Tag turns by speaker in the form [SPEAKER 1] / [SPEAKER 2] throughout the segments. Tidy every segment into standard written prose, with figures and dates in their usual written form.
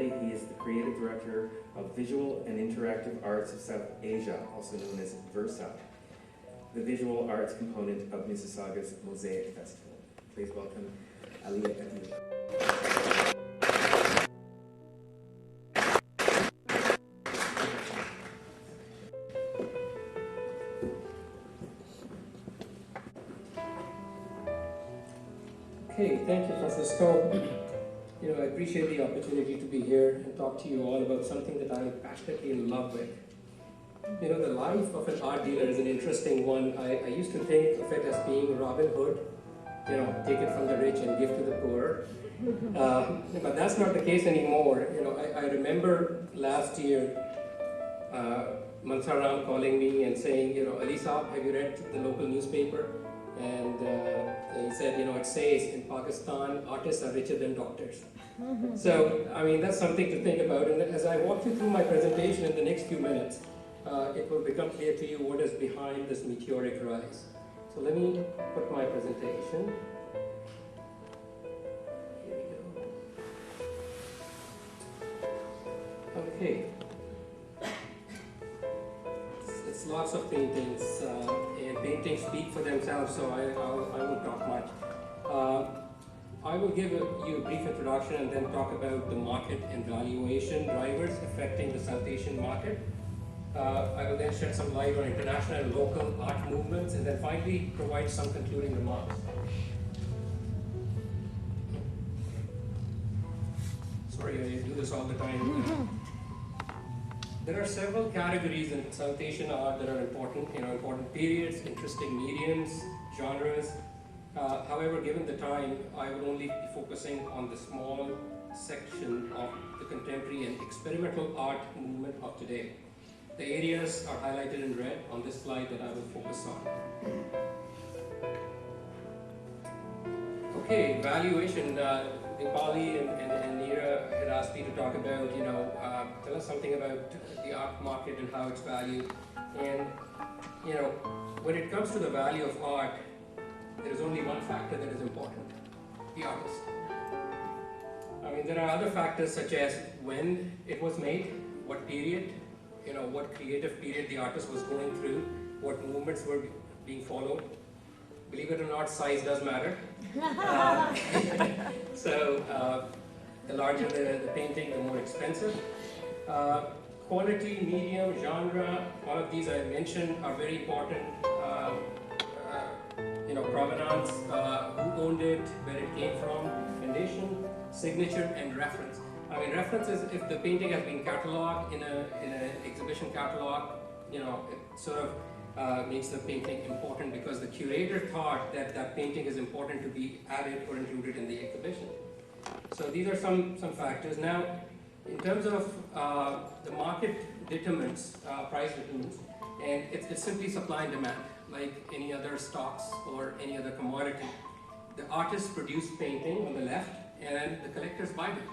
[SPEAKER 1] He is the Creative Director of Visual and Interactive Arts of South Asia, also known as VERSA, the visual arts component of Mississauga's Mosaic Festival. Please welcome Ali Adil.
[SPEAKER 2] Okay, thank you, Francisco. I appreciate the opportunity to be here and talk to you all about something that I'm passionately in love with. The life of an art dealer is an interesting one. I used to think of it as being Robin Hood, take it from the rich and give to the poor. But that's not the case anymore. I remember last year, Mansaram calling me and saying, Ali Saab, have you read the local newspaper? And he said, it says in Pakistan, artists are richer than doctors. So, that's something to think about. And as I walk you through my presentation in the next few minutes, it will become clear to you what is behind this meteoric rise. So let me put my presentation. Here we go. Okay. It's lots of paintings, and paintings speak for themselves, so I won't talk much. I will give you a brief introduction and then talk about the market and valuation drivers affecting the South Asian market. I will then shed some light on international and local art movements, and then finally provide some concluding remarks. Sorry, I do this all the time. There are several categories in South Asian art that are important, important periods, interesting mediums, genres. However, given the time, I will only be focusing on the small section of the contemporary and experimental art movement of today. The areas are highlighted in red on this slide that I will focus on. Okay, valuation. Dipali and Neera had asked me to talk about, tell us something about the art market and how it's valued. And, when it comes to the value of art, there is only one factor that is important: the artist. There are other factors such as when it was made, what period, what creative period the artist was going through, what movements were being followed. Believe it or not, size does matter. So the larger the painting, the more expensive. Quality, medium, genre, all of these I mentioned are very important. Provenance, who owned it, where it came from, condition, signature, and reference. Reference is if the painting has been catalogued in an exhibition catalog, it sort of makes the painting important because the curator thought that that painting is important to be added or included in the exhibition. So these are some factors. Now, in terms of the market determines, price determines, and it's simply supply and demand, like any other stocks or any other commodity. The artists produce painting on the left, and the collectors buy them.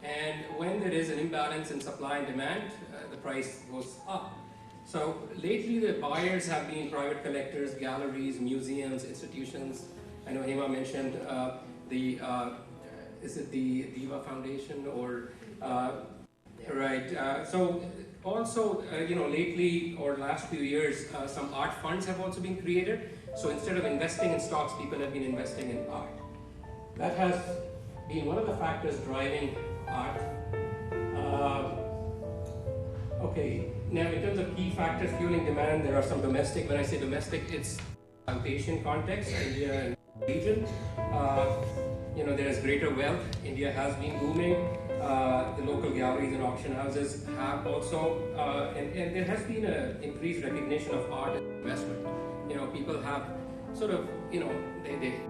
[SPEAKER 2] And when there is an imbalance in supply and demand, the price goes up. So lately the buyers have been private collectors, galleries, museums, institutions. I know Hema mentioned is it the Diva Foundation or, right. So also, lately or last few years, some art funds have also been created. So instead of investing in stocks, people have been investing in art. That has been one of the factors driving art. Okay, now in terms of key factors fueling demand, there are some domestic. When I say domestic, it's South Asian context, India and region. There is greater wealth. India has been booming. The local galleries and auction houses have also, and there has been an increased recognition of art as investment. People have sort of, they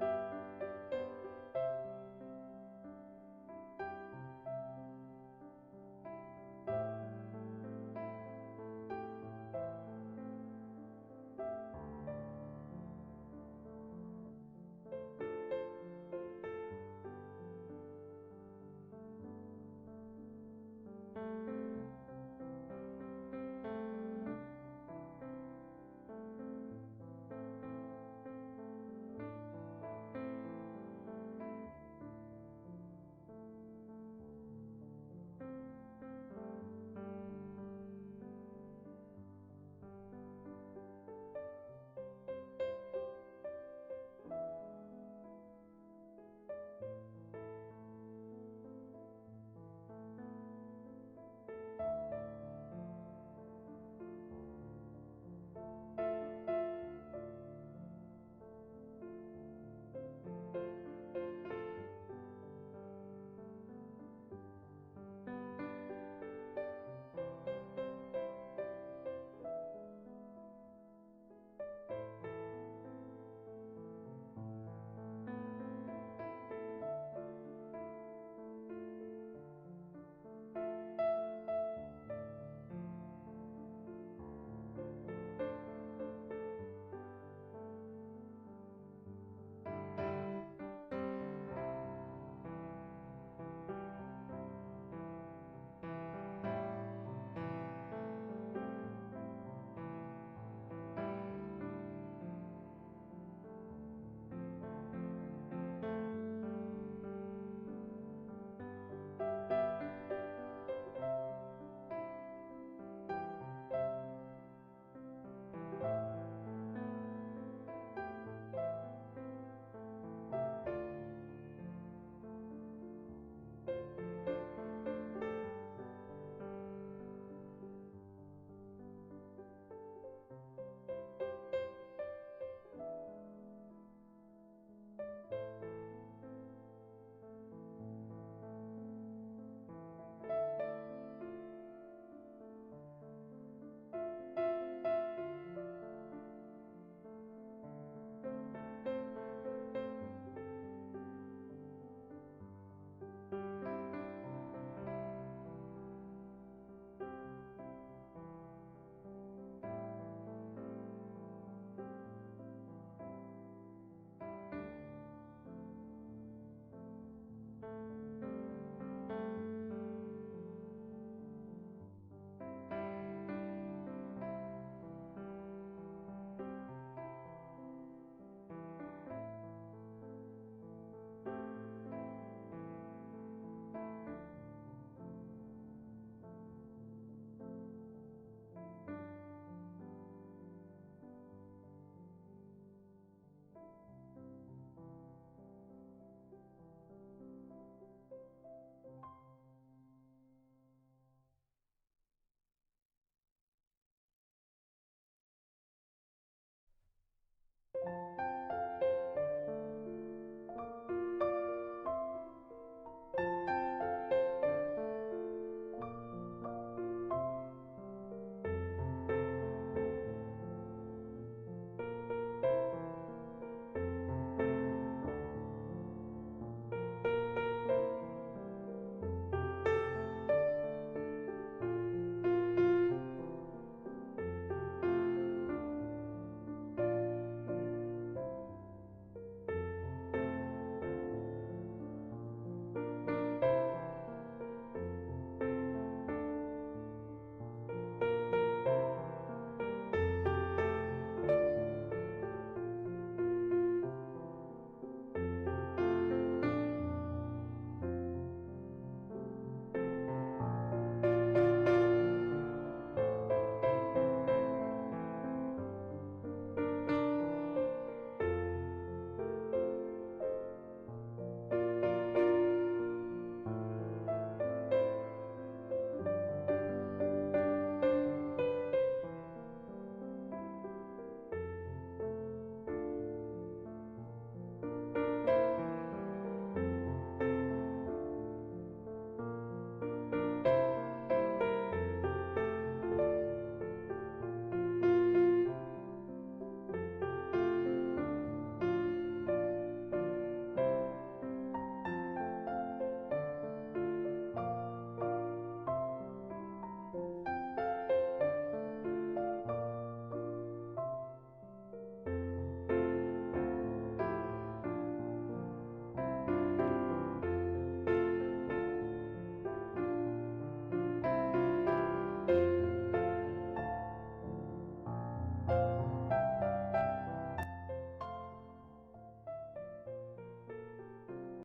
[SPEAKER 1] you.